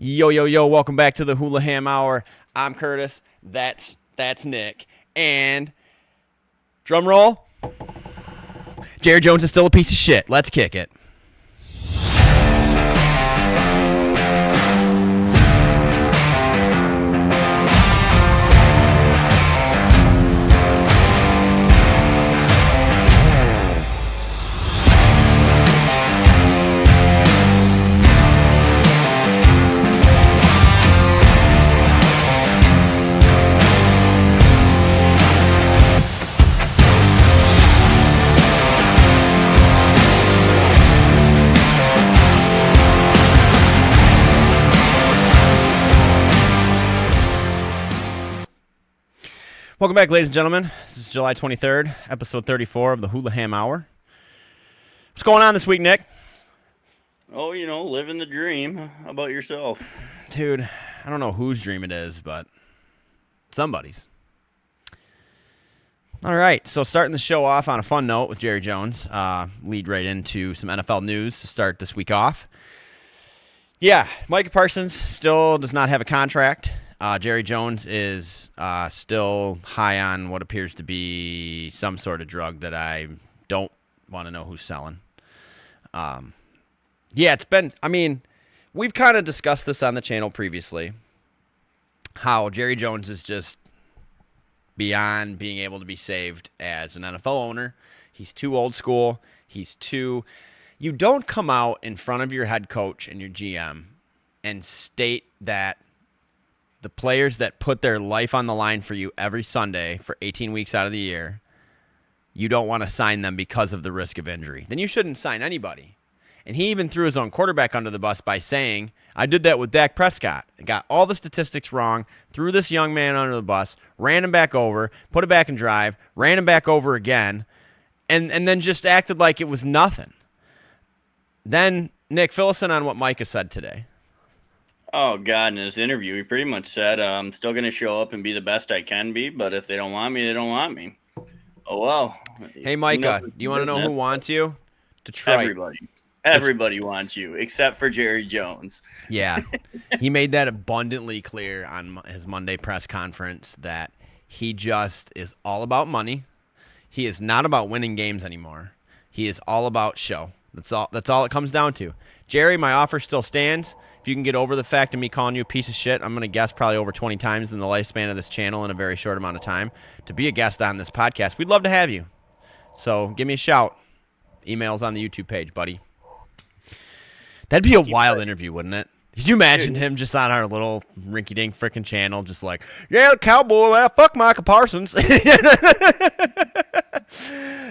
Yo, yo, yo, welcome back to the Hulaham Hour. I'm Kurtis. That's Nick. And drum roll. Jerry Jones is still a piece of shit. Let's kick it. Welcome back, ladies and gentlemen. This is July 23rd, episode 34 of the Hulaham Hour. What's going on this week, Nick? Oh, living the dream. How about yourself? Dude, I don't know whose dream it is, but somebody's. All right, so starting the show off on a fun note with Jerry Jones. Lead right into some NFL news to start this week off. Yeah, Micah Parsons still does not have a contract. Jerry Jones is still high on what appears to be some sort of drug that I don't want to know who's selling. We've kind of discussed this on the channel previously, how Jerry Jones is just beyond being able to be saved as an NFL owner. He's too old school. You don't come out in front of your head coach and your GM and state that the players that put their life on the line for you every Sunday for 18 weeks out of the year, you don't want to sign them because of the risk of injury. Then you shouldn't sign anybody. And he even threw his own quarterback under the bus by saying, I did that with Dak Prescott. Got all the statistics wrong, threw this young man under the bus, ran him back over, put it back in drive, ran him back over again, and then just acted like it was nothing. Then, Nick, fill us in on what Micah said today. Oh, God, in his interview, he pretty much said, I'm still going to show up and be the best I can be, but if they don't want me, they don't want me. Oh, well. Hey, Micah, do you want to know who wants you? Detroit. Everybody wants you, except for Jerry Jones. Yeah. He made that abundantly clear on his Monday press conference that he just is all about money. He is not about winning games anymore. He is all about show. That's all it comes down to. Jerry, my offer still stands. If you can get over the fact of me calling you a piece of shit, I'm going to guess probably over 20 times in the lifespan of this channel in a very short amount of time to be a guest on this podcast. We'd love to have you. So give me a shout. Email's on the YouTube page, buddy. That'd be a wild interview, wouldn't it? Could you imagine him just on our little rinky-dink frickin' channel just like, yeah, the Cowboy, fuck Micah Parsons.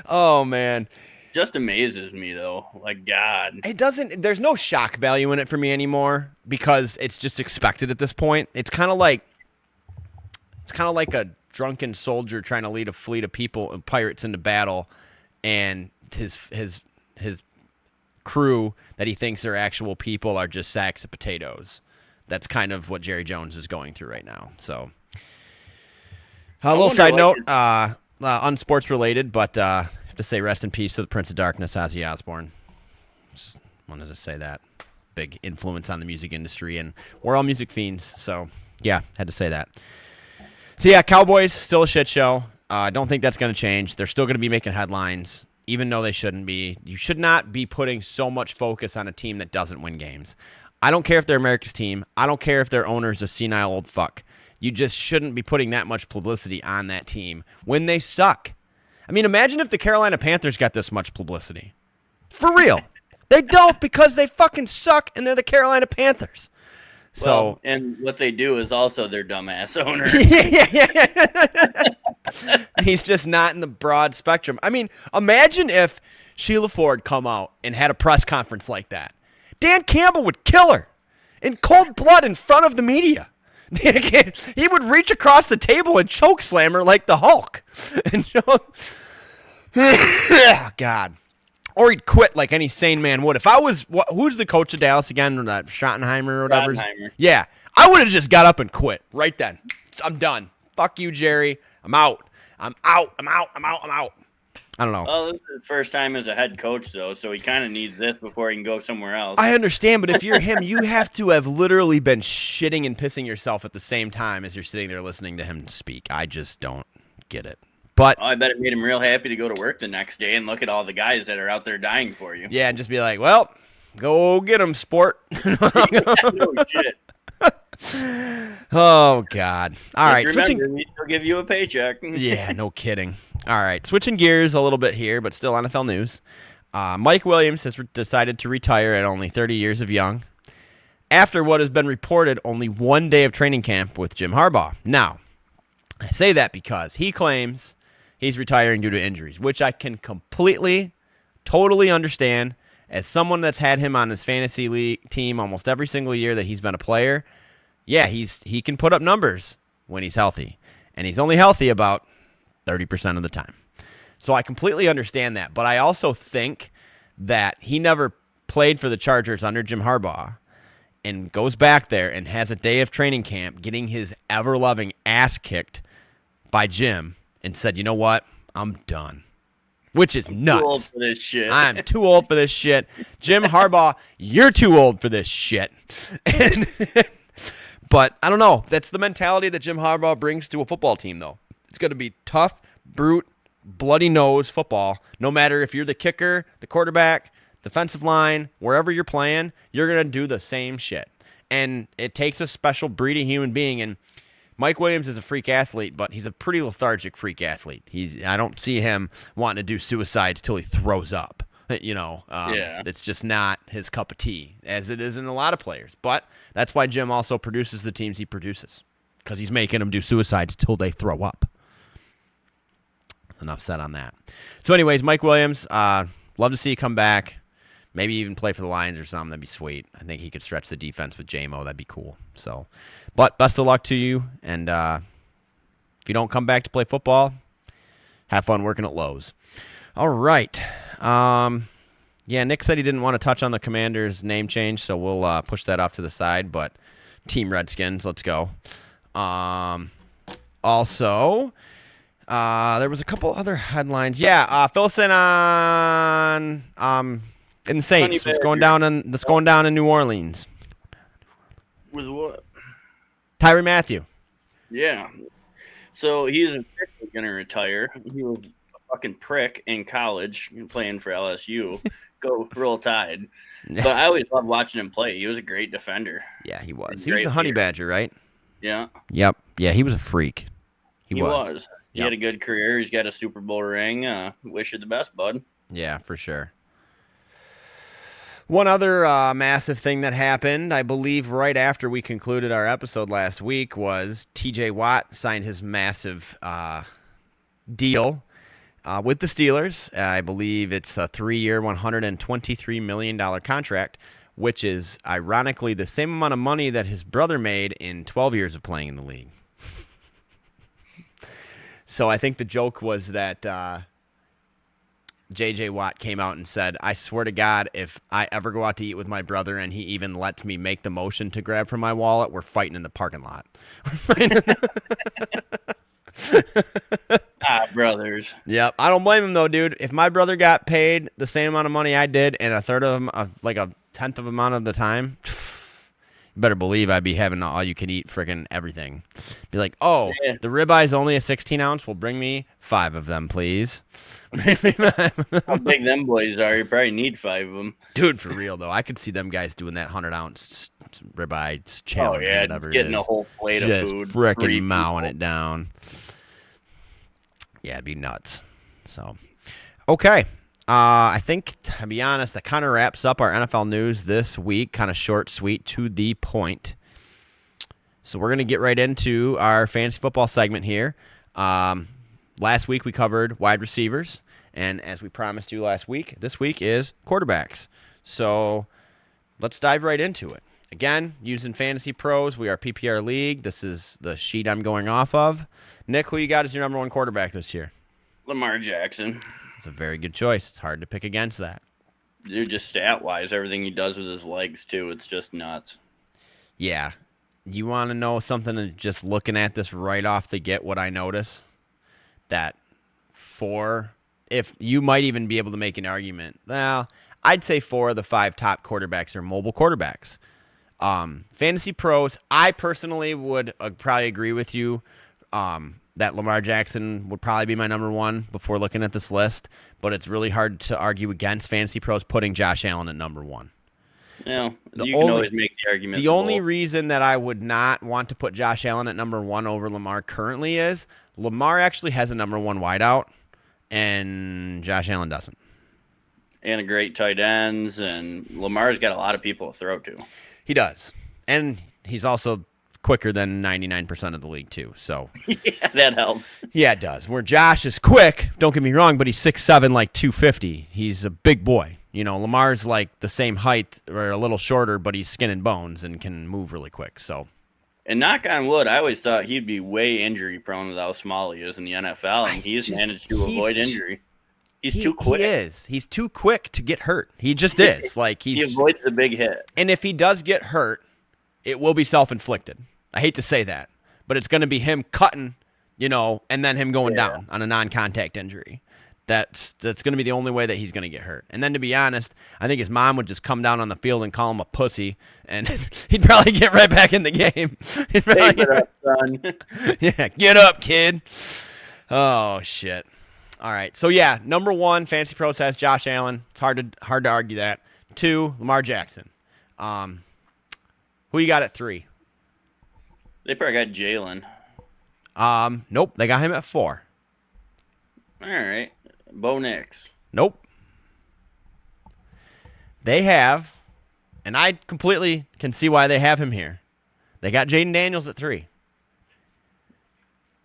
Oh, man. Just amazes me, though. Like, God. It doesn't – there's no shock value in it for me anymore because it's just expected at this point. It's kind of like a drunken soldier trying to lead a fleet of people and pirates into battle, and his crew that he thinks are actual people are just sacks of potatoes. That's kind of what Jerry Jones is going through right now. So a little side note, unsports related, but to say rest in peace to the Prince of Darkness, Ozzy Osbourne. Just wanted to say that. Big influence on the music industry, and we're all music fiends, so yeah, had to say that. So yeah, Cowboys, still a shit show. I don't think that's going to change. They're still going to be making headlines, even though they shouldn't be. You should not be putting so much focus on a team that doesn't win games. I don't care if they're America's team. I don't care if their owner's a senile old fuck. You just shouldn't be putting that much publicity on that team when they suck. I mean, imagine if the Carolina Panthers got this much publicity. For real. They don't because they fucking suck and they're the Carolina Panthers. So, and what they do is also their dumbass owner. He's just not in the broad spectrum. I mean, imagine if Sheila Ford come out and had a press conference like that. Dan Campbell would kill her in cold blood in front of the media. He would reach across the table and choke slam her like the Hulk. And God. Or he'd quit like any sane man would. If I was, who's the coach of Dallas again? Schottenheimer or whatever? Schottenheimer. Yeah. I would have just got up and quit right then. I'm done. Fuck you, Jerry. I'm out. I don't know. Well, this is his first time as a head coach, though, so he kind of needs this before he can go somewhere else. I understand, but if you're him, you have to have literally been shitting and pissing yourself at the same time as you're sitting there listening to him speak. I just don't get it. But I bet it made him real happy to go to work the next day and look at all the guys that are out there dying for you. yeah, and just be like, well, go get him, sport. No shit. Oh, God. All right. Remember, we still give you a paycheck. Yeah, no kidding. All right. Switching gears a little bit here, but still NFL news. Mike Williams has decided to retire at only 30 years of young after what has been reported only one day of training camp with Jim Harbaugh. Now, I say that because he claims he's retiring due to injuries, which I can completely, totally understand. As someone that's had him on his fantasy league team almost every single year that he's been a player, yeah, he can put up numbers when he's healthy. And he's only healthy about 30% of the time. So I completely understand that. But I also think that he never played for the Chargers under Jim Harbaugh and goes back there and has a day of training camp getting his ever-loving ass kicked by Jim and said, you know what? I'm done. Which is nuts. Too old for this shit. I'm too old for this shit. Jim Harbaugh, you're too old for this shit. But I don't know. That's the mentality that Jim Harbaugh brings to a football team, though. It's going to be tough, brute, bloody nose football. No matter if you're the kicker, the quarterback, defensive line, wherever you're playing, you're going to do the same shit. And it takes a special breed of human being. And Mike Williams is a freak athlete, but he's a pretty lethargic freak athlete. I don't see him wanting to do suicides till he throws up. It's just not his cup of tea, as it is in a lot of players. But that's why Jim also produces the teams he produces, because he's making them do suicides till they throw up. Enough said on that. So anyways, Mike Williams, love to see you come back. Maybe even play for the Lions or something. That'd be sweet. I think he could stretch the defense with J-Mo. That'd be cool. So, but best of luck to you. And if you don't come back to play football, have fun working at Lowe's. All right. Yeah, Nick said he didn't want to touch on the Commanders' name change, so we'll push that off to the side. But Team Redskins, let's go. Also, there was a couple other headlines. Yeah, fill us in on in the Saints. What's going down in New Orleans? With what? Tyrann Mathieu. Yeah. So he's officially going to retire. He was a fucking prick in college playing for LSU. Go Roll Tide. But I always loved watching him play. He was a great defender. Yeah, he was. He was the Honey Badger, right? Yeah. Yep. Yeah, he was a freak. He was. He had a good career. He's got a Super Bowl ring. Wish you the best, bud. Yeah, for sure. One other massive thing that happened, I believe right after we concluded our episode last week, was TJ Watt signed his massive deal with the Steelers. I believe it's a 3-year, $123 million contract, which is ironically the same amount of money that his brother made in 12 years of playing in the league. So I think the joke was that J.J. Watt came out and said, I swear to God, if I ever go out to eat with my brother and he even lets me make the motion to grab from my wallet, we're fighting in the parking lot. Brothers. Yep. I don't blame him, though, dude. If my brother got paid the same amount of money I did and a third of them, like a tenth of amount of the time, you better believe I'd be having all you can eat freaking everything. Be like, oh, yeah. The ribeye's only a 16-ounce. Well, bring me 5 of them, please. How big them boys are. You probably need 5 of them. Dude, for real, though. I could see them guys doing that 100-ounce ribeye challenge. Oh, yeah. Whatever getting a whole plate just of food. Frickin' mowing it down. Yeah, it'd be nuts. So, okay. I think, to be honest, that kind of wraps up our NFL news this week. Kind of short, sweet, to the point. So we're going to get right into our fantasy football segment here. Last week we covered wide receivers, and as we promised you last week, this week is quarterbacks. So let's dive right into it. Again, using FantasyPros, we are PPR League. This is the sheet I'm going off of. Nick, who you got as your number 1 quarterback this year? Lamar Jackson. It's a very good choice. It's hard to pick against that. Dude, just stat-wise, everything he does with his legs, too, it's just nuts. Yeah. You want to know something, and just looking at this right off the get, what I notice? That 4 if you might even be able to make an argument. Well, I'd say 4 of the 5 top quarterbacks are mobile quarterbacks. Fantasy Pros, I personally would probably agree with you that Lamar Jackson would probably be my number 1 before looking at this list, but it's really hard to argue against Fantasy Pros putting Josh Allen at number 1. Yeah, you can always make the argument. The only reason that I would not want to put Josh Allen at number 1 over Lamar currently is Lamar actually has a number 1 wideout, and Josh Allen doesn't. And a great tight ends, and Lamar's got a lot of people to throw to. He does. And he's also quicker than 99% of the league, too. So yeah, that helps. Yeah, it does. Where Josh is quick, don't get me wrong, but he's 6'7", like 250. He's a big boy. You know, Lamar's like the same height or a little shorter, but he's skin and bones and can move really quick. So, and knock on wood, I always thought he'd be way injury prone with how small he is in the NFL, and he's managed to avoid injury. He's too quick. He is. He's too quick to get hurt. He just is. Like he avoids the big hit. And if he does get hurt, it will be self-inflicted. I hate to say that, but it's going to be him cutting, you know, and then him going down on a non-contact injury. That's going to be the only way that he's going to get hurt. And then, to be honest, I think his mom would just come down on the field and call him a pussy, and he'd probably get right back in the game. Get up, son. Yeah, get up, kid. Oh, shit. All right. So, yeah, number 1, Fantasy Pros has Josh Allen. It's hard to argue that. 2, Lamar Jackson. Who you got at 3? They probably got Jalen. Nope. They got him at 4. All right. Bo Nix. Nope. They have, and I completely can see why they have him here. They got Jaden Daniels at 3.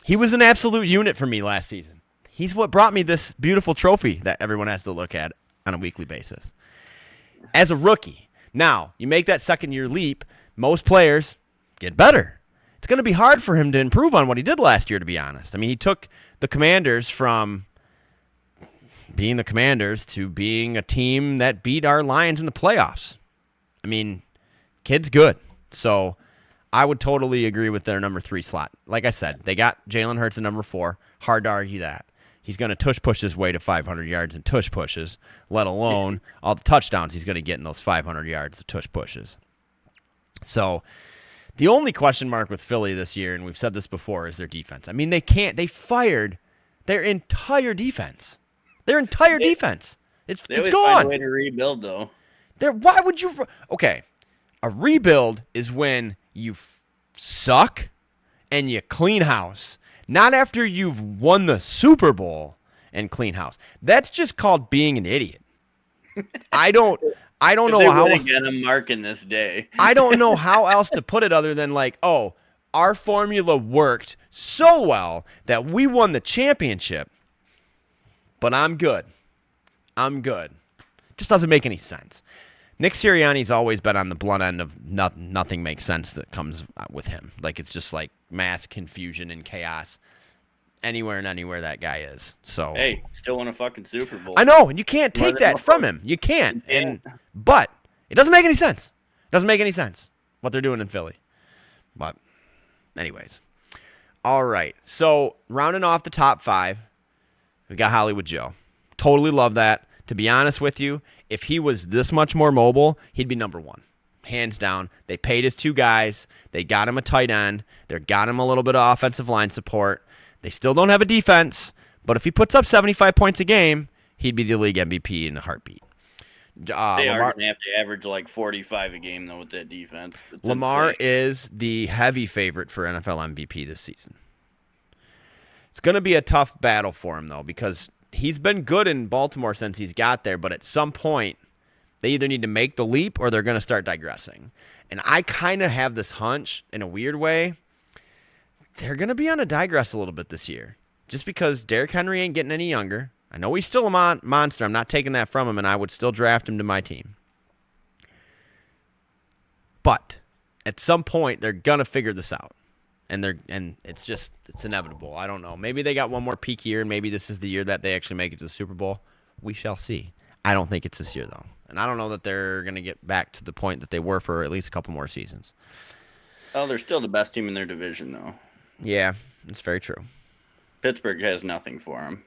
He was an absolute unit for me last season. He's what brought me this beautiful trophy that everyone has to look at on a weekly basis. As a rookie. Now, you make that second-year leap, most players get better. It's going to be hard for him to improve on what he did last year, to be honest. I mean, he took the Commanders from being the Commanders to being a team that beat our Lions in the playoffs. I mean, kid's good. So I would totally agree with their number 3 slot. Like I said, they got Jalen Hurts at number 4. Hard to argue that. He's going to tush-push his way to 500 yards and tush-pushes, let alone all the touchdowns he's going to get in those 500 yards of tush-pushes. So the only question mark with Philly this year, and we've said this before, is their defense. I mean, they fired their entire defense. Their entire defense. It's gone. Find a way to rebuild, though. Why would you? Okay, a rebuild is when you suck and you clean house. Not after you've won the Super Bowl and clean house. That's just called being an idiot. I don't know how to get a mark in this day. I don't know how else to put it other than like, oh, our formula worked so well that we won the championship. But I'm good. Just doesn't make any sense. Nick Sirianni's always been on the blunt end of nothing makes sense that comes with him. Like, it's just like mass confusion and chaos anywhere and anywhere that guy is. So hey, still won a fucking Super Bowl. I know, and you can't take that from him. You can't. But it doesn't make any sense. It doesn't make any sense what they're doing in Philly. But anyways. All right. So rounding off the top 5, we got Hollywood Joe. Totally love that. To be honest with you, if he was this much more mobile, he'd be number 1. Hands down. They paid his 2 guys. They got him a tight end. They got him a little bit of offensive line support. They still don't have a defense, but if he puts up 75 points a game, he'd be the league MVP in a heartbeat. They are going to have to average like 45 a game, though, with that defense. Lamar is the heavy favorite for NFL MVP this season. It's going to be a tough battle for him, though, because he's been good in Baltimore since he's got there, but at some point, they either need to make the leap or they're going to start digressing. And I kind of have this hunch, in a weird way, they're going to be on a digress a little bit this year. Just because Derrick Henry ain't getting any younger. I know he's still a monster. I'm not taking that from him, and I would still draft him to my team. But at some point, they're going to figure this out. And it's inevitable. I don't know. Maybe they got one more peak year, and maybe this is the year that they actually make it to the Super Bowl. We shall see. I don't think it's this year, though. And I don't know that they're going to get back to the point that they were for at least a couple more seasons. Oh, they're still the best team in their division, though. Yeah, that's very true. Pittsburgh has nothing for them.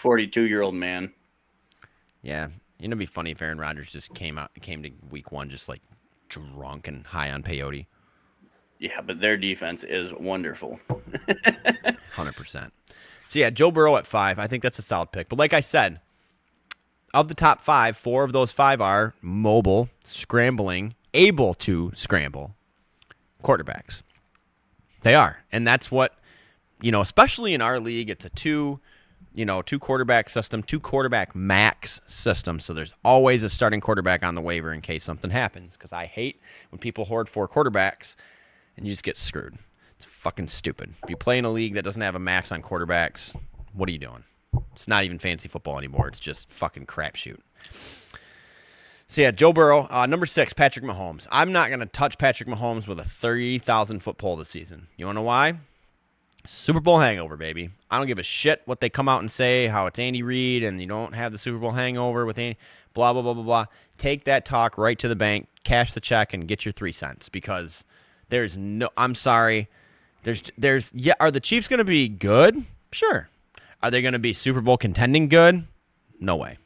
42-year-old man. Yeah, it'd be funny if Aaron Rodgers just came to week 1 just like drunk and high on peyote. Yeah, but their defense is wonderful. 100%. So yeah, Joe Burrow at 5. I think that's a solid pick. But like I said, of the top 5, 4 of those 5 are mobile, scrambling, able to scramble quarterbacks. They are. And that's what, especially in our league, it's a two quarterback system, 2 quarterback max system. So there's always a starting quarterback on the waiver in case something happens, because I hate when people hoard 4 quarterbacks and you just get screwed. It's fucking stupid. If you play in a league that doesn't have a max on quarterbacks, what are you doing? It's not even fantasy football anymore. It's just fucking crapshoot. So yeah, Joe Burrow. Number 6, Patrick Mahomes. I'm not going to touch Patrick Mahomes with a 30,000-foot pole this season. You want to know why? Super Bowl hangover, baby. I don't give a shit what they come out and say, how it's Andy Reid and you don't have the Super Bowl hangover with Andy, blah, blah, blah, blah, blah. Take that talk right to the bank, cash the check, and get your 3 cents, because there's no, I'm sorry. Are the Chiefs going to be good? Sure. Are they going to be Super Bowl contending good? No way.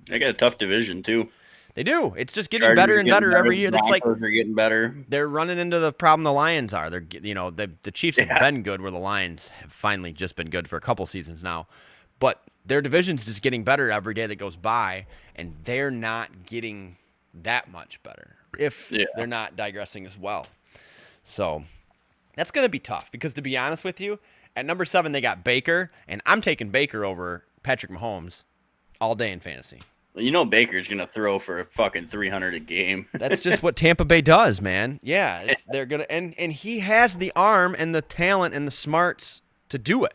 They got a tough division too. They do. It's just getting better and better every year. That's like they're getting better. They're running into the problem the Lions are. The Chiefs have been good, where the Lions have finally just been good for a couple seasons now. But their division's just getting better every day that goes by, and they're not getting that much better if they're not digressing as well. So that's going to be tough, because to be honest with you, at number 7 they got Baker, and I'm taking Baker over Patrick Mahomes all day in fantasy. Baker's going to throw for a fucking 300 a game. That's just what Tampa Bay does, man. Yeah, they're going to and he has the arm and the talent and the smarts to do it.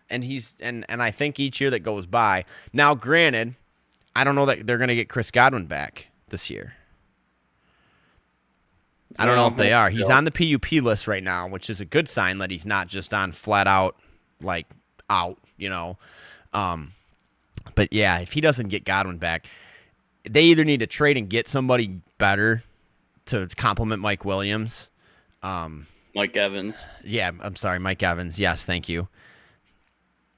And and I think each year that goes by. Now, granted, I don't know that they're going to get Chris Godwin back this year. I don't know if they are. He's on the PUP list right now, which is a good sign that he's not just on flat out, like, out, But, yeah, if he doesn't get Godwin back, they either need to trade and get somebody better to complement Mike Williams. Mike Evans. Yeah, I'm sorry, Mike Evans. Yes, thank you.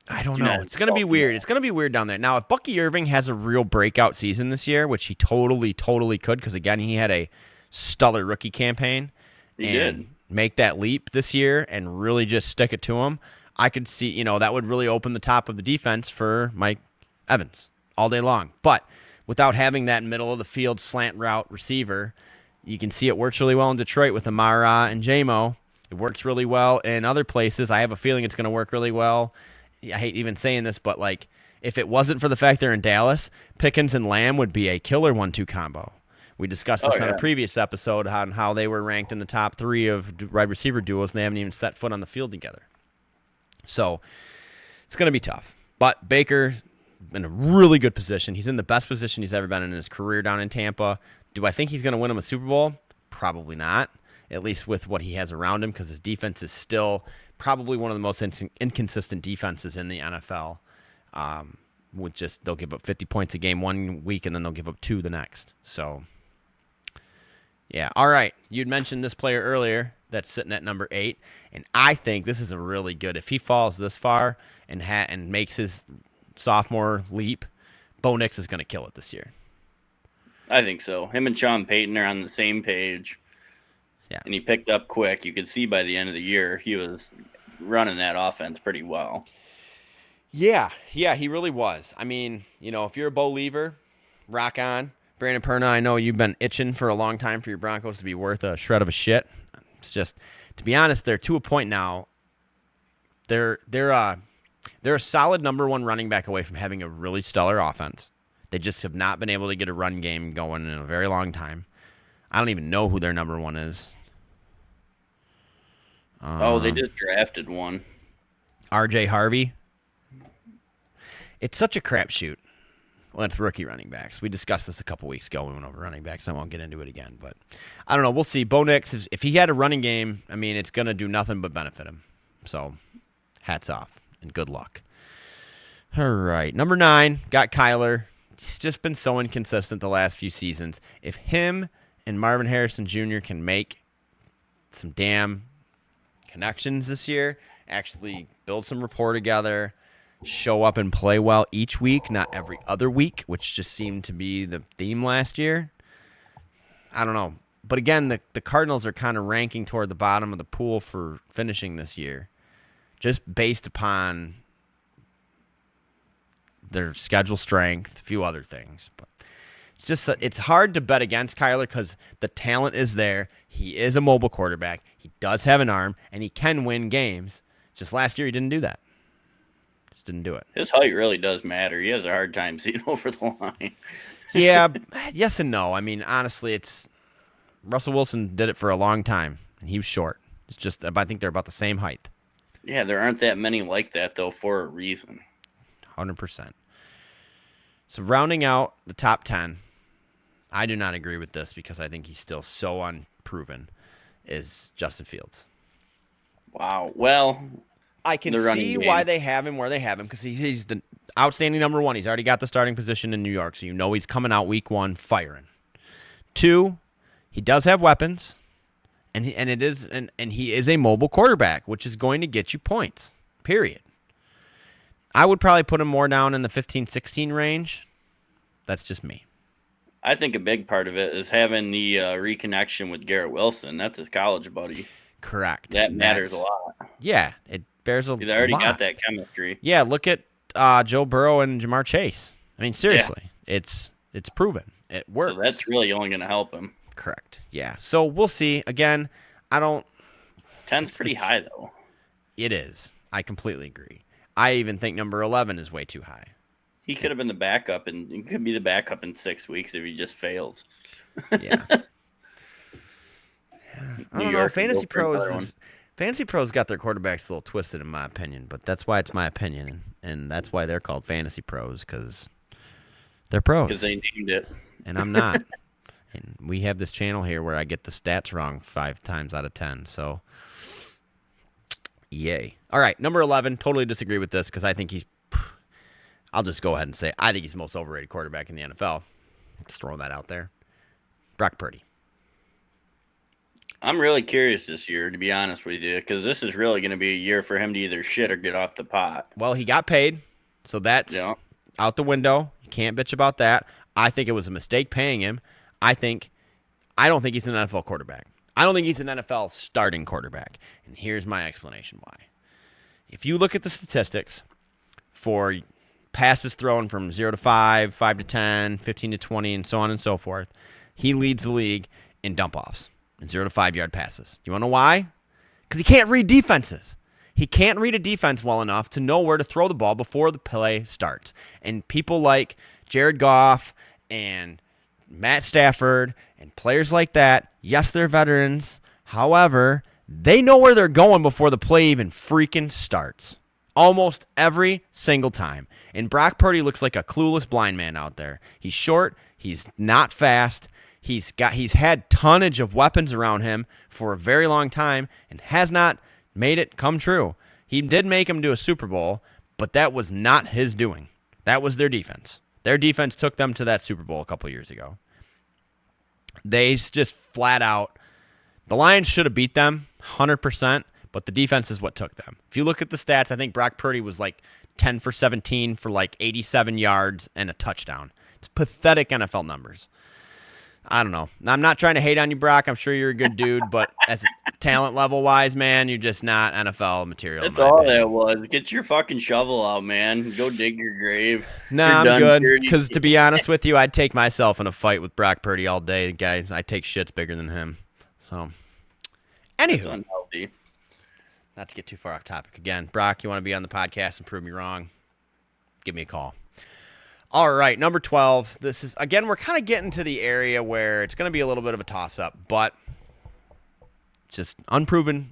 I don't know. It's going to be weird. It's going to be weird down there. Now, if Bucky Irving has a real breakout season this year, which he totally could, because, again, he had a stellar rookie campaign, and make that leap this year and really just stick it to him, I could see, that would really open the top of the defense for Mike Evans all day long. But without having that middle of the field slant route receiver, you can see it works really well in Detroit with Amara and J-Mo. It works really well in other places. I have a feeling it's going to work really well. I hate even saying this, but like, if it wasn't for the fact they're in Dallas, Pickens and Lamb would be a killer 1-2 combo. We discussed this on a previous episode on how they were ranked in the top 3 of wide receiver duos, and they haven't even set foot on the field together. So it's going to be tough. But Baker in a really good position. He's in the best position he's ever been in his career down in Tampa. Do I think he's going to win him a Super Bowl? Probably not, at least with what he has around him, because his defense is still probably one of the most inconsistent defenses in the NFL. They'll give up 50 points a game one week, and then they'll give up 2 the next. So, yeah. All right. You'd mentioned this player earlier that's sitting at number 8, and I think this is a really good, if he falls this far and makes his sophomore leap, Bo Nix is going to kill it this year. I think so. Him and Sean Payton are on the same page. Yeah. And he picked up quick. You could see by the end of the year he was running that offense pretty well. Yeah, he really was. I mean, if you're a Bo Lever, rock on. Brandon Perna, I know you've been itching for a long time for your Broncos to be worth a shred of a shit. It's just, to be honest, they're to a point now. They're a solid number 1 running back away from having a really stellar offense. They just have not been able to get a run game going in a very long time. I don't even know who their number 1 is. They just drafted one. RJ Harvey. It's such a crapshoot with rookie running backs. We discussed this a couple weeks ago. We went over running backs. I won't get into it again, but I don't know. We'll see. Bo Nix, if he had a running game, I mean, it's going to do nothing but benefit him. So, hats off and good luck. All right. Number 9, got Kyler. He's just been so inconsistent the last few seasons. If him and Marvin Harrison Jr. can make some damn connections this year, actually build some rapport together, show up and play well each week, not every other week, which just seemed to be the theme last year. I don't know. But again, the Cardinals are kind of ranking toward the bottom of the pool for finishing this year, just based upon their schedule strength, a few other things. But it's hard to bet against Kyler because the talent is there. He is a mobile quarterback. He does have an arm, and he can win games. Just last year, he didn't do that. Just didn't do it. His height really does matter. He has a hard time seeing over the line. Yeah, yes and no. I mean, honestly, Russell Wilson did it for a long time, and he was short. It's just I think they're about the same height. Yeah, there aren't that many like that, though, for a reason. 100%. So rounding out the top 10, I do not agree with this because I think he's still so unproven, is Justin Fields. Wow. Well, I can see why they have him where they have him because he's the outstanding number one. He's already got the starting position in New York, so you know he's coming out week one firing. 2, he does have weapons, and he is a mobile quarterback, which is going to get you points, period. I would probably put him more down in the 15-16 range. That's just me. I think a big part of it is having the reconnection with Garrett Wilson. That's his college buddy. Correct. That matters a lot. Yeah, it bears a lot. He's already got that chemistry. Yeah, look at Joe Burrow and Jamar Chase. I mean, seriously, it's proven. It works. So that's really only going to help him. Correct. Yeah. So we'll see. Again, I don't. 10's pretty high, though. It is. I completely agree. I even think number 11 is way too high. He could have been the backup, and he could be the backup in 6 weeks if he just fails. Yeah. I don't know. Fantasy Pros got their quarterbacks a little twisted, in my opinion, but that's why it's my opinion, and that's why they're called Fantasy Pros, because they're pros. Because they named it. And I'm not. And we have this channel here where I get the stats wrong 5 times out of 10, so yay. All right, number 11, totally disagree with this because I think I'll just go ahead and say I think he's the most overrated quarterback in the NFL. Just throwing that out there. Brock Purdy. I'm really curious this year, to be honest with you, because this is really going to be a year for him to either shit or get off the pot. Well, he got paid, so that's out the window. You can't bitch about that. I think it was a mistake paying him. I don't think he's an NFL quarterback. I don't think he's an NFL starting quarterback. And here's my explanation why. If you look at the statistics for passes thrown from 0 to 5, 5 to 10, 15 to 20, and so on and so forth, he leads the league in dump-offs and 0 to 5 yard passes. Do you want to know why? Because he can't read defenses. He can't read a defense well enough to know where to throw the ball before the play starts. And people like Jared Goff and Matt Stafford and players like that, yes, they're veterans. However, they know where they're going before the play even freaking starts. Almost every single time. And Brock Purdy looks like a clueless blind man out there. He's short. He's not fast. He's had tonnage of weapons around him for a very long time and has not made it come true. He did make him to a Super Bowl, but that was not his doing. That was their defense. Their defense took them to that Super Bowl a couple years ago. They just flat out, the Lions should have beat them 100%, but the defense is what took them. If you look at the stats, I think Brock Purdy was like 10 for 17 for like 87 yards and a touchdown. It's pathetic NFL numbers. I don't know. I'm not trying to hate on you, Brock. I'm sure you're a good dude, but as talent level wise, man, you're just not NFL material. That's all that was. Get your fucking shovel out, man. Go dig your grave. Nah, I'm good. Because to be honest with you, I'd take myself in a fight with Brock Purdy all day, guys. I take shits bigger than him. So, anywho, unhealthy. Not to get too far off topic again. Brock, you want to be on the podcast and prove me wrong? Give me a call. All right, number 12. This is, again, we're kind of getting to the area where it's going to be a little bit of a toss-up, but it's just unproven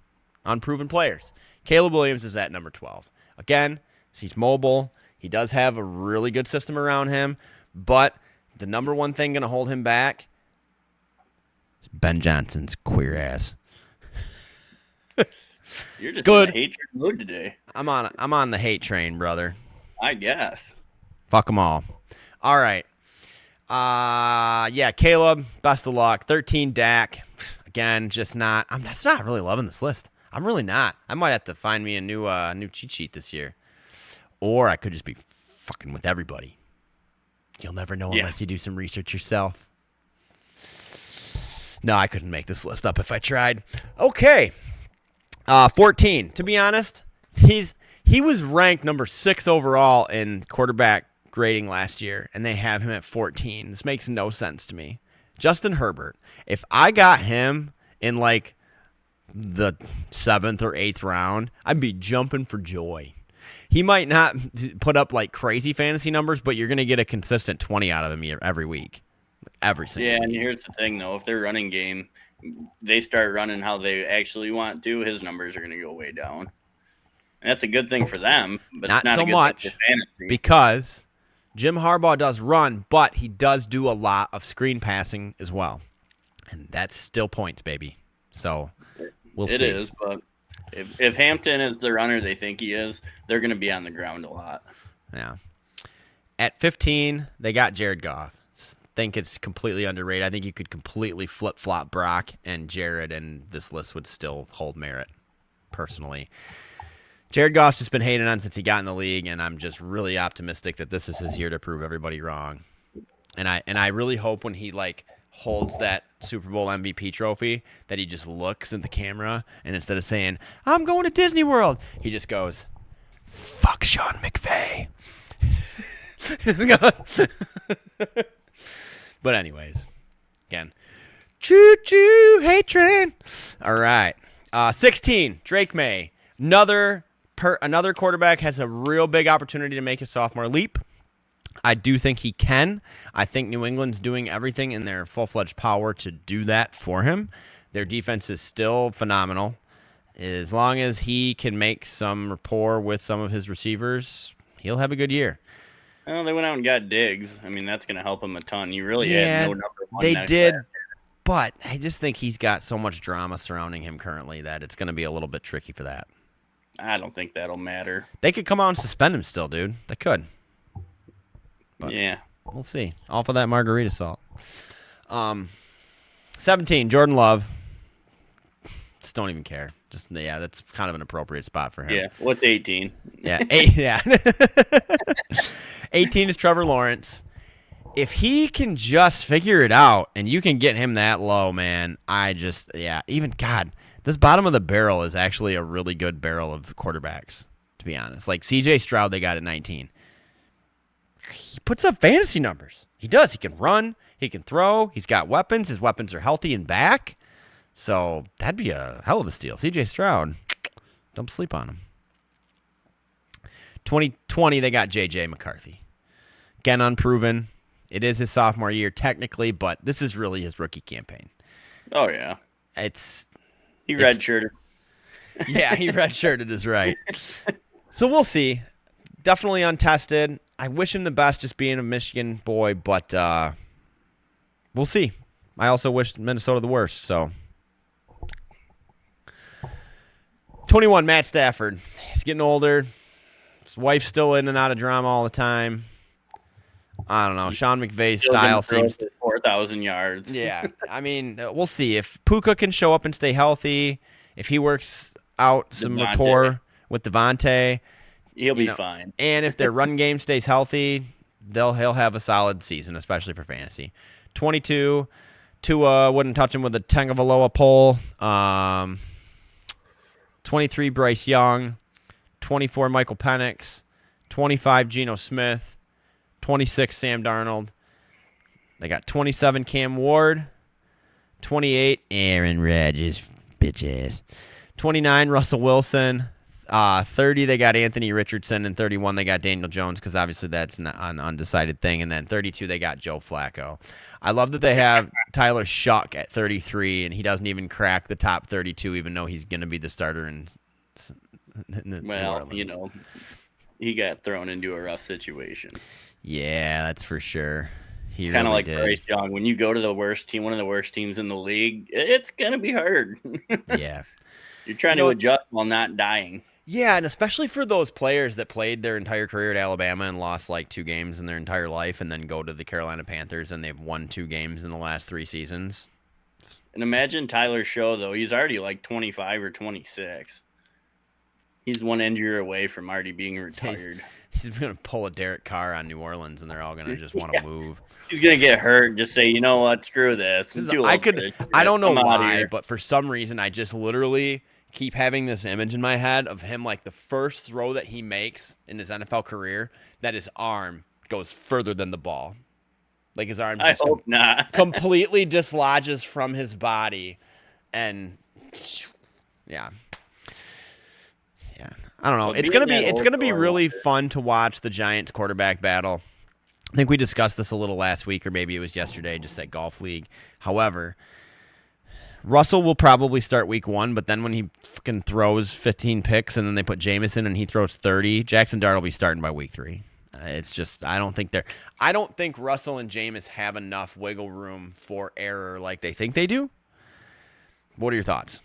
players. Caleb Williams is at number 12. Again, he's mobile. He does have a really good system around him, but the number one thing going to hold him back is Ben Johnson's queer ass. You're just good. in a hatred mood today. I'm on the hate train, brother. I guess. Fuck them all. All right. Yeah, Caleb, best of luck. 13, Dak. Again, just not. I'm just not really loving this list. I'm really not. I might have to find me a new cheat sheet this year. or I could just be fucking with everybody. You'll never know unless you do some research yourself. No, I couldn't make this list up if I tried. Okay. 14. To be honest, he was ranked number 6 overall in quarterback grading last year, and they have him at 14. This makes no sense to me. Justin Herbert. If I got him in like the 7th or 8th round, I'd be jumping for joy. He might not put up like crazy fantasy numbers, but you're going to get a consistent 20 out of him every week. Every single week. And here's the thing, though. If their running game, they start running how they actually want to, his numbers are going to go way down. And that's a good thing for them, but not it's not so a good much thing for fantasy. because Jim Harbaugh does run, but he does do a lot of screen passing as well. And that's still points, baby. So we'll see. It is, but if Hampton is the runner they think he is, they're going to be on the ground a lot. Yeah. At 15, they got Jared Goff. Think it's completely underrated. I think you could completely flip-flop Brock and Jared, and this list would still hold merit, personally. Jared Goff's just been hated on since he got in the league, and I'm just really optimistic that this is his year to prove everybody wrong. And I really hope when he holds that Super Bowl MVP trophy that he just looks at the camera, and instead of saying, "I'm going to Disney World," he just goes, "Fuck Sean McVay." But anyways, again, choo-choo, hey train. All right. 16, Drake May. Another quarterback has a real big opportunity to make his sophomore leap. I do think he can. I think New England's doing everything in their full-fledged power to do that for him. Their defense is still phenomenal. As long as he can make some rapport with some of his receivers, he'll have a good year. Well, they went out and got Diggs. I mean, that's going to help him a ton. You really had no number one. They did, but I just think he's got so much drama surrounding him currently that it's going to be a little bit tricky for that. I don't think that'll matter. They could come out and suspend him still, dude. They could. But yeah. We'll see. All for that margarita salt. 17, Jordan Love. Just don't even care. That's kind of an appropriate spot for him. Yeah. What's 18? Yeah. 18 is Trevor Lawrence. If he can just figure it out and you can get him that low, man, this bottom of the barrel is actually a really good barrel of quarterbacks, to be honest. Like C.J. Stroud, they got at 19. He puts up fantasy numbers. He does. He can run. He can throw. He's got weapons. His weapons are healthy and back. So that'd be a hell of a steal. C.J. Stroud, don't sleep on him. 2020, they got J.J. McCarthy. Again, unproven. It is his sophomore year technically, but this is really his rookie campaign. Oh, yeah. He redshirted. Yeah, he redshirted is right. So we'll see. Definitely untested. I wish him the best just being a Michigan boy, but we'll see. I also wish Minnesota the worst, so. 21, Matt Stafford. He's getting older. His wife's still in and out of drama all the time. I don't know. Sean McVay's style seems 4,000 yards. Yeah. I mean, we'll see. If Puka can show up and stay healthy, if he works out some rapport with Devontae, he'll be fine. And if their run game stays healthy, he'll have a solid season, especially for fantasy. 22, Tua wouldn't touch him with a Tagovailoa pole. 23, Bryce Young. 24, Michael Penix. 25, Geno Smith. 26, Sam Darnold. They got 27, Cam Ward. 28, Aaron Rodgers, bitches. 29, Russell Wilson. 30, they got Anthony Richardson. And 31, they got Daniel Jones, because obviously that's an undecided thing. And then 32, they got Joe Flacco. I love that they have Tyler Shuck at 33, and he doesn't even crack the top 32, even though he's going to be the starter in New Orleans. He got thrown into a rough situation. Yeah, that's for sure. He kind of like Bryce Young. When you go to the worst team, one of the worst teams in the league, it's going to be hard. Yeah. You're trying to adjust while not dying. Yeah, and especially for those players that played their entire career at Alabama and lost like 2 games in their entire life and then go to the Carolina Panthers and they've won 2 games in the last 3 seasons. And imagine Tyler Show, though. He's already like 25 or 26. He's one injury away from already being retired. He's going to pull a Derek Carr on New Orleans, and they're all going to just want to move. He's going to get hurt and just say, you know what, screw this. I don't know why, but for some reason, I just literally keep having this image in my head of him like the first throw that he makes in his NFL career, that his arm goes further than the ball. Like his arm just completely dislodges from his body. And yeah. I don't know. It's gonna be really fun to watch the Giants quarterback battle. I think we discussed this a little last week, or maybe it was yesterday, just at Golf League. However, Russell will probably start week 1, but then when he fucking throws 15 picks and then they put Jameson and he throws 30, Jackson Dart will be starting by week 3. It's just I don't think Russell and Jameis have enough wiggle room for error like they think they do. What are your thoughts?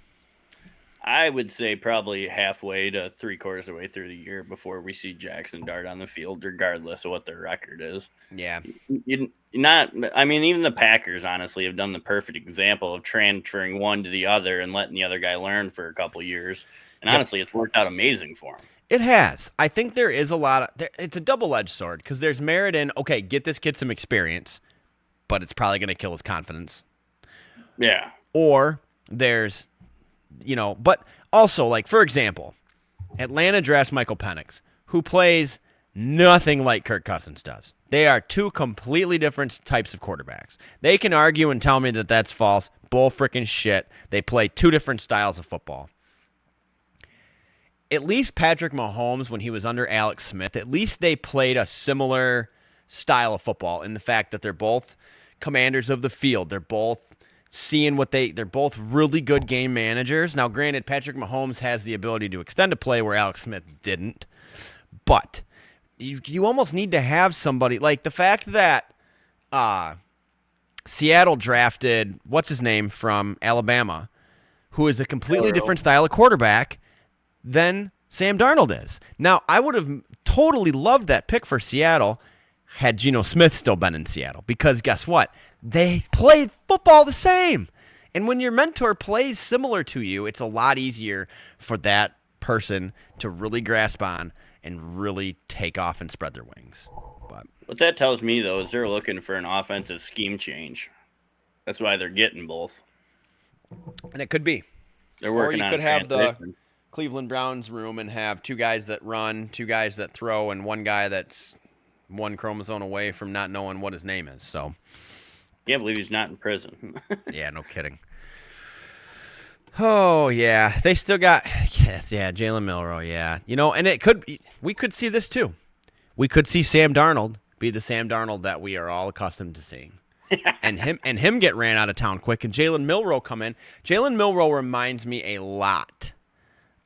I would say probably halfway to 3/4 of the way through the year before we see Jackson Dart on the field, regardless of what their record is. Yeah. Even the Packers, honestly, have done the perfect example of transferring one to the other and letting the other guy learn for a couple years. And honestly, it's worked out amazing for him. It has. I think there is a lot of it's a double-edged sword because there's merit in, okay, get this kid some experience, but it's probably going to kill his confidence. Yeah. Or there's but also, like, for example, Atlanta drafts Michael Penix, who plays nothing like Kirk Cousins does. They are two completely different types of quarterbacks. They can argue and tell me that that's false. Bull freaking shit. They play two different styles of football. At least Patrick Mahomes, when he was under Alex Smith, at least they played a similar style of football in the fact that they're both commanders of the field. They're both seeing they're both really good game managers. Now, granted, Patrick Mahomes has the ability to extend a play where Alex Smith didn't, but you almost need to have somebody like the fact that Seattle drafted what's his name from Alabama, who is a completely different style of quarterback than Sam Darnold is. Now, I would have totally loved that pick for Seattle had Geno Smith still been in Seattle, because guess what? They play football the same. And when your mentor plays similar to you, it's a lot easier for that person to really grasp on and really take off and spread their wings. But what that tells me, though, is they're looking for an offensive scheme change. That's why they're getting both. And it could be. They're working on it. Or you could have the Cleveland Browns room and have two guys that run, two guys that throw, and one guy that's one chromosome away from not knowing what his name is. So, can't believe he's not in prison. Yeah, no kidding. Oh yeah, they still got Jalen Milroe. Yeah, and we could see this too. We could see Sam Darnold be the Sam Darnold that we are all accustomed to seeing, and him get ran out of town quick, and Jalen Milroe come in. Jalen Milroe reminds me a lot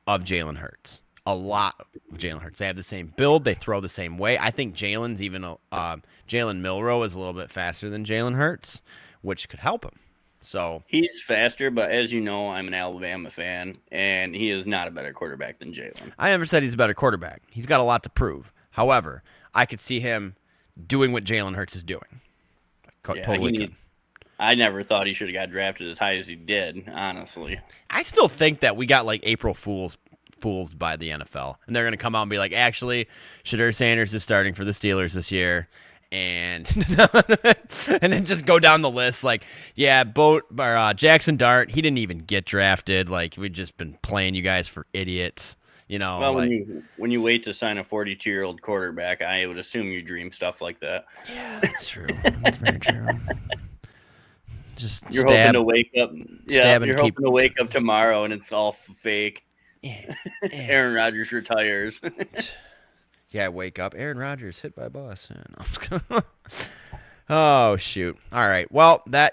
of Jalen Hurts. A lot of Jalen Hurts. They have the same build. They throw the same way. I think Jalen Milroe is a little bit faster than Jalen Hurts, which could help him. So he's faster, but as you know, I'm an Alabama fan, and he is not a better quarterback than Jalen. I never said he's a better quarterback. He's got a lot to prove. However, I could see him doing what Jalen Hurts is doing. I never thought he should have got drafted as high as he did, honestly. I still think that we got like April Fooled by the NFL, and they're going to come out and be like, actually, Shadur Sanders is starting for the Steelers this year, and and then just go down the list like, yeah, Jackson Dart, he didn't even get drafted. Like, we've just been playing you guys for idiots, Well, when you wait to sign a 42-year-old quarterback, I would assume you dream stuff like that. Yeah, that's true. That's very true. You're hoping to wake up. Yeah, you're hoping to wake up tomorrow and it's all fake. Yeah. Aaron Rodgers retires. Yeah, wake up. Aaron Rodgers hit by a bus. No. Oh, shoot. All right. Well, I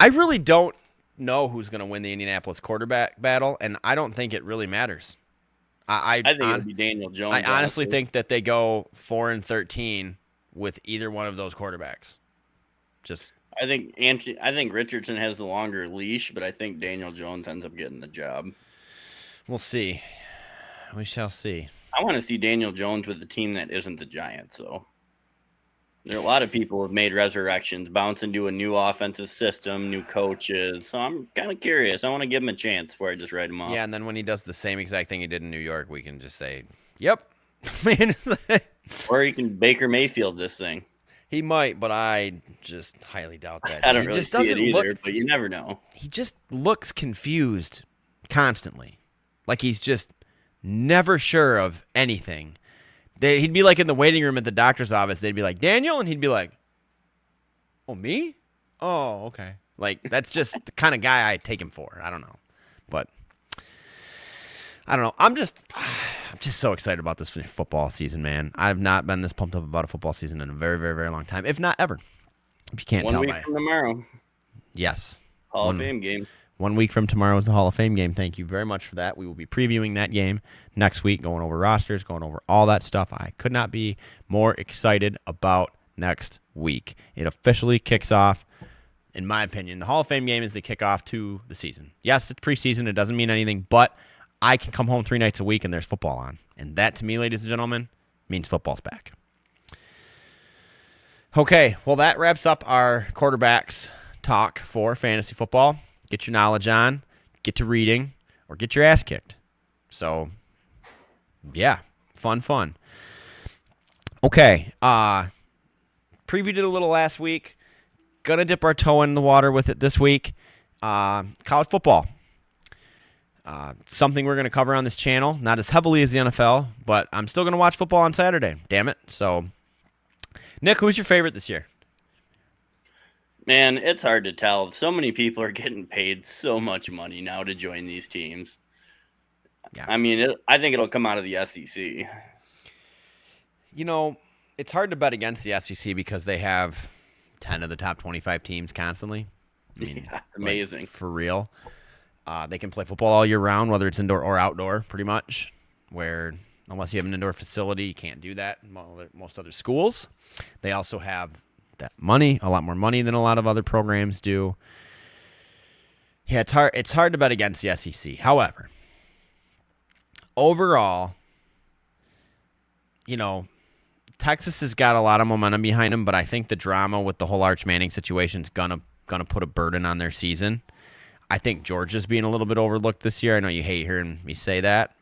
really don't know who's going to win the Indianapolis quarterback battle, and I don't think it really matters. I think it'll be Daniel Jones. I honestly think that they go 4-13 with either one of those quarterbacks. I think Richardson has the longer leash, but I think Daniel Jones ends up getting the job. We'll see. We shall see. I want to see Daniel Jones with the team that isn't the Giants, though. There are a lot of people who have made resurrections, bounce into a new offensive system, new coaches. So I'm kind of curious. I want to give him a chance before I just write him off. Yeah, and then when he does the same exact thing he did in New York, we can just say, yep, Man, Or he can Baker Mayfield this thing. he might, but I just highly doubt that. I don't He really just see doesn't it either, look. but you never know. He just looks confused constantly, like he's just never sure of anything. He'd be like in the waiting room at the doctor's office. They'd be like, Daniel, and he'd be like, "Oh, me? Oh, okay." Like that's just the kind of guy I take him for. I don't know, but I don't know. I'm just so excited about this football season, man. I've not been this pumped up about a football season in a very, very, very long time, if not ever. If you can't tell 1 week from tomorrow. Yes. Hall of Fame game. 1 week from tomorrow is the Hall of Fame game. Thank you very much for that. We will be previewing that game next week, going over rosters, going over all that stuff. I could not be more excited about next week. It officially kicks off, in my opinion. The Hall of Fame game is the kickoff to the season. Yes, it's preseason. It doesn't mean anything, but I can come home 3 nights a week and there's football on. And that, to me, ladies and gentlemen, means football's back. Okay, well, that wraps up our quarterbacks talk for fantasy football. Get your knowledge on, get to reading, or get your ass kicked. So, yeah, fun. Okay, previewed it a little last week. Gonna dip our toe in the water with it this week. College football. Something we're going to cover on this channel. Not as heavily as the NFL, but I'm still going to watch football on Saturday. Damn it. So, Nick, who's your favorite this year? Man, it's hard to tell. So many people are getting paid so much money now to join these teams. Yeah. I mean, I think it'll come out of the SEC. You know, it's hard to bet against the SEC because they have 10 of the top 25 teams constantly. I mean, yeah, amazing. Like, for real. They can play football all year round, whether it's indoor or outdoor, pretty much, where unless you have an indoor facility, you can't do that in most other schools. They also have that money, a lot more money than a lot of other programs do. Yeah, it's hard to bet against the SEC. However, overall, you know, Texas has got a lot of momentum behind them, but I think the drama with the whole Arch Manning situation is gonna put a burden on their season. I think Georgia's being a little bit overlooked this year. I know you hate hearing me say that.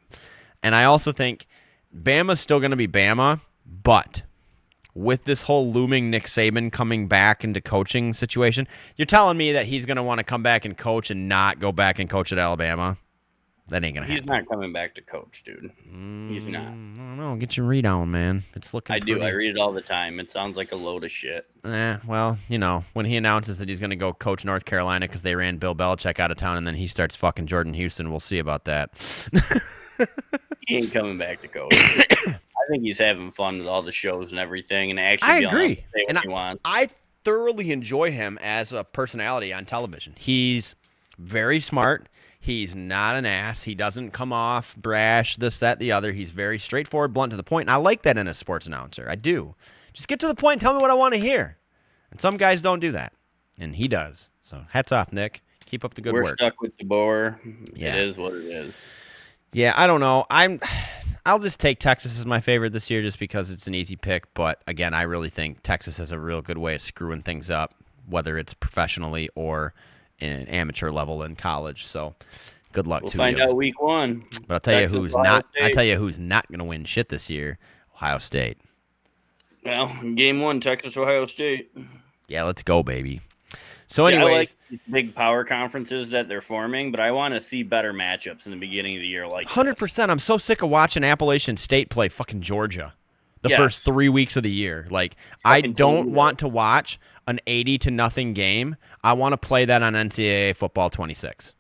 And I also think Bama's still going to be Bama, but with this whole looming Nick Saban coming back into coaching situation, you're telling me that he's going to want to come back and coach and not go back and coach at Alabama? That ain't going to happen. He's not coming back to coach, dude. He's not. I don't know. Get your read on, man. It's looking pretty. I read it all the time. It sounds like a load of shit. Well, you know, when he announces that he's going to go coach North Carolina because they ran Bill Belichick out of town and then he starts fucking Jordan Houston, we'll see about that. He ain't coming back to coach. I think he's having fun with all the shows and everything and actually I agree. Say what he wants. I thoroughly enjoy him as a personality on television. He's very smart. He's not an ass. He doesn't come off brash, this, that, the other. He's very straightforward, blunt to the point. And I like that in a sports announcer. I do. Just get to the point and tell me what I want to hear. And some guys don't do that. And he does. So hats off, Nick. Keep up the good work. We're stuck with DeBoer. Yeah. It is what it is. Yeah, I don't know. I'll just take Texas as my favorite this year just because it's an easy pick. But, again, I really think Texas has a real good way of screwing things up, whether it's professionally or in an amateur level in college. So good luck to you. We'll find out week 1. But I'll tell you who's not. I tell you who's not going to win shit this year. Ohio State. Well, game 1, Texas, Ohio State. Yeah, let's go, baby. So, anyways, I like these big power conferences that they're forming, but I want to see better matchups in the beginning of the year. Like 100%. I'm so sick of watching Appalachian State play fucking Georgia the first 3 weeks of the year. Like, I don't want to watch an 80-0 game. I want to play that on NCAA Football 26.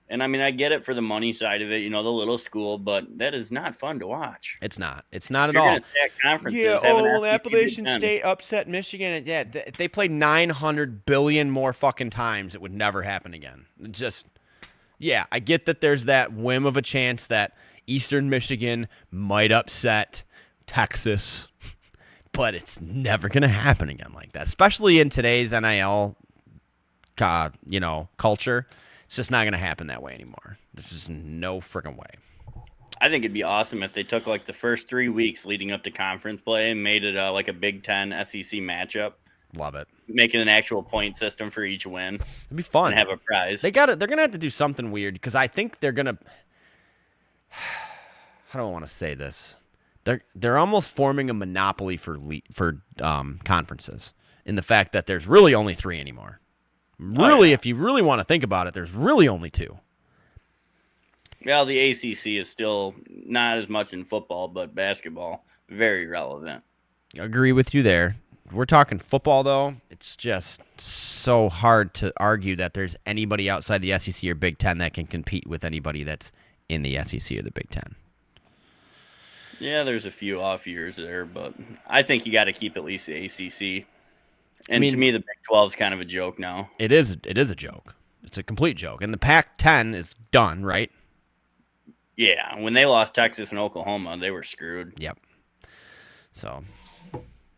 And, I mean, I get it for the money side of it, you know, the little school, but that is not fun to watch. It's not. It's not at all. Yeah, Appalachian State upset Michigan. Yeah, they played 900 billion more fucking times. It would never happen again. Just, yeah, I get that there's that whim of a chance that Eastern Michigan might upset Texas, but it's never going to happen again like that, especially in today's NIL, culture. It's just not going to happen that way anymore. There's just no freaking way. I think it'd be awesome if they took like the first 3 weeks leading up to conference play and made it like a Big Ten SEC matchup. Love it. Making an actual point system for each win. It'd be fun. And have a prize. They're going to have to do something weird because I think they're going to. How do I want to say this? they're almost forming a monopoly for conferences in the fact that there's really only 3 anymore. Really, if you really want to think about it, there's really only 2. Well, the ACC is still not as much in football, but basketball, very relevant. I agree with you there. We're talking football, though. It's just so hard to argue that there's anybody outside the SEC or Big Ten that can compete with anybody that's in the SEC or the Big Ten. Yeah, there's a few off years there, but I think you got to keep at least the ACC. And to me, the Big 12 is kind of a joke now. It is a joke. It's a complete joke. And the Pac-10 is done, right? Yeah, when they lost Texas and Oklahoma, they were screwed. Yep. So,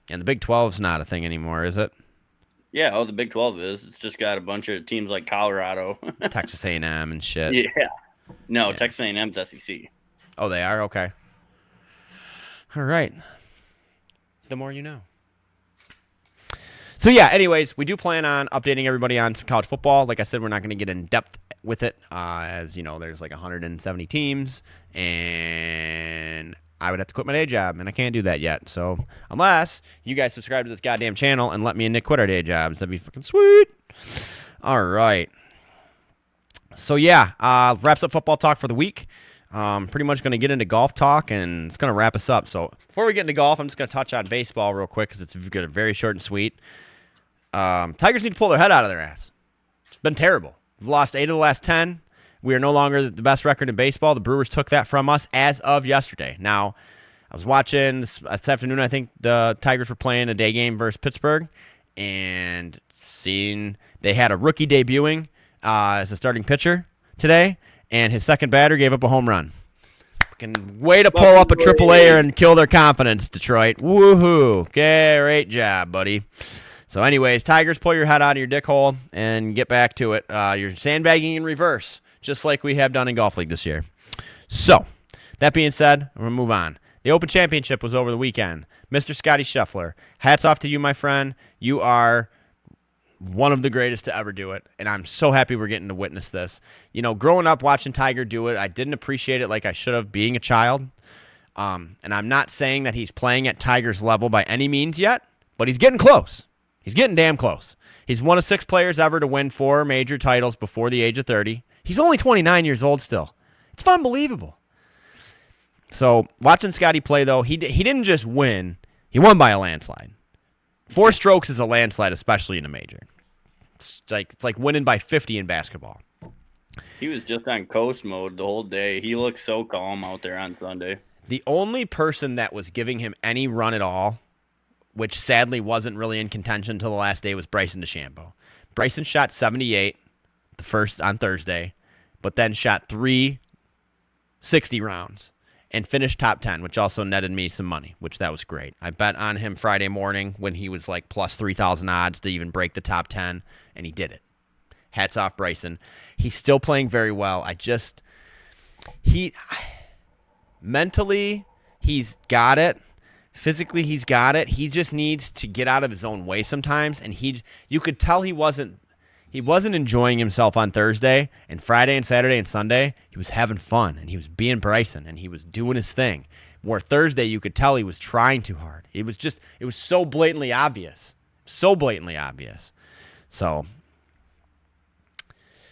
and the Big 12's not a thing anymore, is it? Yeah, the Big 12 is. It's just got a bunch of teams like Colorado. Texas A&M and shit. Yeah. No, yeah. Texas A&M's SEC. Oh, they are? Okay. All right. The more you know. So, yeah, anyways, we do plan on updating everybody on some college football. Like I said, we're not going to get in depth with it. As you know, there's like 170 teams, and I would have to quit my day job, and I can't do that yet. So, unless you guys subscribe to this goddamn channel and let me and Nick quit our day jobs, that'd be fucking sweet. All right. So, yeah, wraps up football talk for the week. Pretty much going to get into golf talk, and it's going to wrap us up. So, before we get into golf, I'm just going to touch on baseball real quick because it's very short and sweet. Tigers need to pull their head out of their ass. It's been terrible. We've lost 8 of the last 10. We are no longer the best record in baseball. The Brewers took that from us as of yesterday. Now, I was watching this afternoon. I think the Tigers were playing a day game versus Pittsburgh, and seeing they had a rookie debuting as a starting pitcher today, and his second batter gave up a home run. Fucking way to pull up a AAA and kill their confidence, Detroit. Woohoo. Great job, buddy. So anyways, Tigers, pull your head out of your dick hole and get back to it. You're sandbagging in reverse, just like we have done in Golf League this year. So, that being said, I'm going to move on. The Open Championship was over the weekend. Mr. Scotty Scheffler, hats off to you, my friend. You are one of the greatest to ever do it, and I'm so happy we're getting to witness this. You know, growing up watching Tiger do it, I didn't appreciate it like I should have being a child. And I'm not saying that he's playing at Tiger's level by any means yet, but he's getting close. He's getting damn close. He's one of 6 players ever to win 4 major titles before the age of 30. He's only 29 years old still. It's unbelievable. So watching Scotty play, though, he didn't just win. He won by a landslide. 4 strokes is a landslide, especially in a major. It's like winning by 50 in basketball. He was just on coast mode the whole day. He looked so calm out there on Sunday. The only person that was giving him any run at all, which sadly wasn't really in contention until the last day, was Bryson DeChambeau. Bryson shot 78 the first on Thursday, but then shot 3 60 rounds and finished top 10, which also netted me some money, which that was great. I bet on him Friday morning when he was like plus 3,000 odds to even break the top 10, and he did it. Hats off, Bryson. He's still playing very well. Mentally, he's got it. Physically, he's got it. He just needs to get out of his own way sometimes, and you could tell he wasn't enjoying himself on Thursday, and Friday and Saturday and Sunday. He was having fun, and he was being Bryson, and he was doing his thing. Where Thursday, you could tell he was trying too hard. It was so blatantly obvious. So blatantly obvious. So,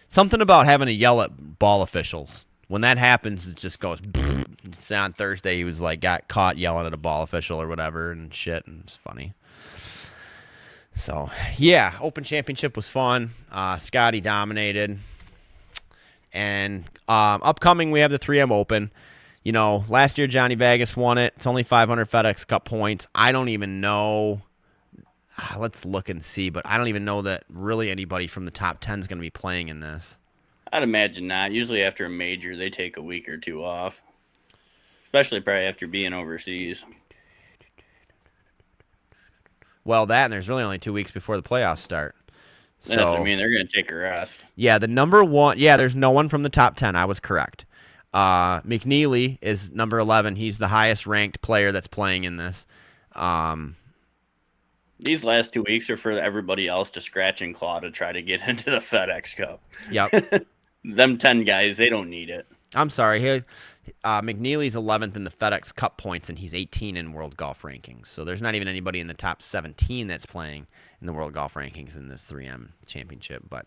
something about having to yell at ball officials. When that happens, it just goes. On Thursday, he was like got caught yelling at a ball official or whatever and shit, and it's funny. So yeah, Open Championship was fun. Scotty dominated, and upcoming we have the 3M Open. You know, last year Johnny Vegas won it. It's only 500 FedEx Cup points. I don't even know. Let's look and see, but I don't even know that really anybody from the top 10 is going to be playing in this. I'd imagine not. Usually after a major, they take a week or 2 off. Especially probably after being overseas. Well, and there's really only 2 weeks before the playoffs start. So, that's what I mean. They're going to take a rest. Yeah, the number 1. Yeah, there's no one from the top 10. I was correct. McNeely is number 11. He's the highest ranked player that's playing in this. These last 2 weeks are for everybody else to scratch and claw to try to get into the FedEx Cup. Yep. Them 10 guys, they don't need it. I'm sorry. McNeely's 11th in the FedEx Cup points, and he's 18 in World Golf Rankings. So there's not even anybody in the top 17 that's playing in the World Golf Rankings in this 3M championship. But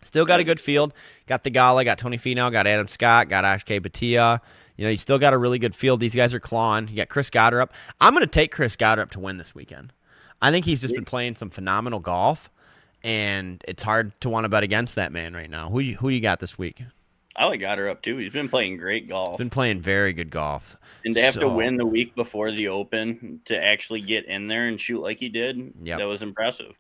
still got a good field. Got the Gala, got Tony Finau, got Adam Scott, got Ashke Batia. You still got a really good field. These guys are clawing. You got Chris Goddard. I'm going to take Chris Goddard to win this weekend. I think he's just been playing some phenomenal golf, and it's hard to want to bet against that man right now. Who you got this week? I like Goddard too. He's been playing great golf. Been playing very good golf. And to have to win the week before the Open to actually get in there and shoot like he did, that was impressive.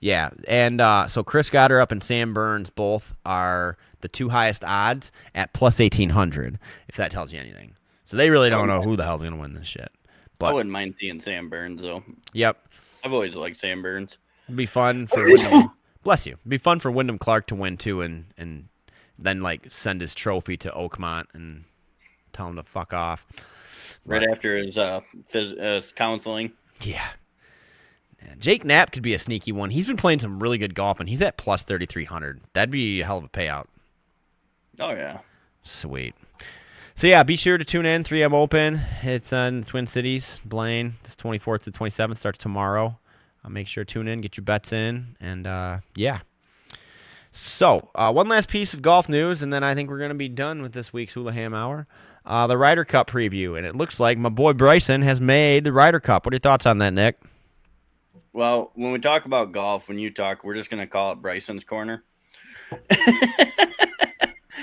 Yeah, and so Chris Goddard and Sam Burns both are the two highest odds at plus 1,800, if that tells you anything. So they really don't know who the hell's going to win this shit. But I wouldn't mind seeing Sam Burns, though. Yep. I've always liked Sam Burns. It'd be fun for Wyndham. Bless you. It'd be fun for Wyndham Clark to win, too, and then, send his trophy to Oakmont and tell him to fuck off. Right after his counseling. Yeah. Jake Knapp could be a sneaky one. He's been playing some really good golf, and he's at plus 3,300. That'd be a hell of a payout. Oh, yeah. Sweet. So, yeah, be sure to tune in. 3M Open. It's in the Twin Cities, Blaine. This 24th to 27th starts tomorrow. Make sure to tune in, get your bets in, and, yeah. So, one last piece of golf news, and then I think we're going to be done with this week's Hulaham Hour. The Ryder Cup preview, and it looks like my boy Bryson has made the Ryder Cup. What are your thoughts on that, Nick? Well, when we talk about golf, when you talk, we're just going to call it Bryson's Corner.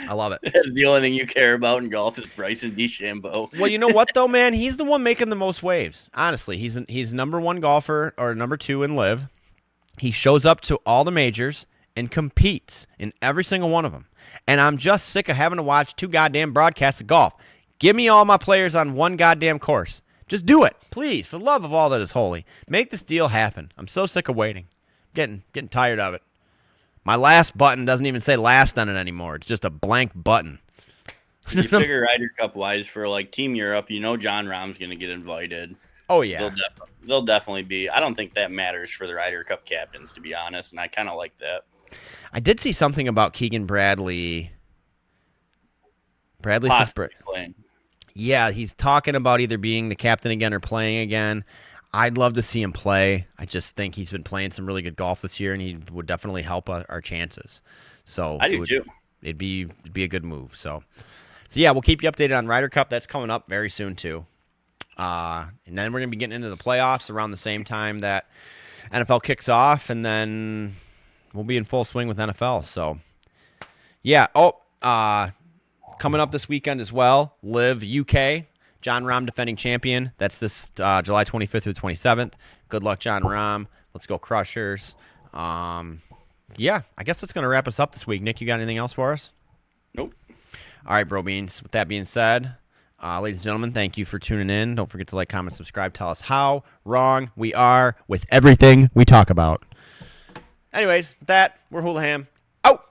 I love it. The only thing you care about in golf is Bryson DeChambeau. Well, you know what, though, man? He's the one making the most waves. Honestly, he's number one golfer or number two in LIV. He shows up to all the majors and competes in every single one of them. And I'm just sick of having to watch two goddamn broadcasts of golf. Give me all my players on one goddamn course. Just do it, please, for the love of all that is holy. Make this deal happen. I'm so sick of waiting. Getting tired of it. My last button doesn't even say last on it anymore. It's just a blank button. You figure Ryder Cup wise for Team Europe, John Rahm's going to get invited. Oh yeah, they'll definitely be. I don't think that matters for the Ryder Cup captains, to be honest, and I kind of like that. I did see something about Keegan Bradley. Bradley says playing. Yeah, he's talking about either being the captain again or playing again. I'd love to see him play. I just think he's been playing some really good golf this year, and he would definitely help our chances. So I do too. It'd be a good move. So yeah, we'll keep you updated on Ryder Cup. That's coming up very soon too. And then we're gonna be getting into the playoffs around the same time that NFL kicks off, and then we'll be in full swing with NFL. So yeah. Coming up this weekend as well, LIV UK. Jon Rahm defending champion. That's this July 25th through 27th. Good luck, Jon Rahm. Let's go Crushers. Yeah, I guess that's going to wrap us up this week. Nick, you got anything else for us? Nope. All right, bro beans. With that being said, ladies and gentlemen, thank you for tuning in. Don't forget to like, comment, subscribe. Tell us how wrong we are with everything we talk about. Anyways, with that, we're Hulaham. Out!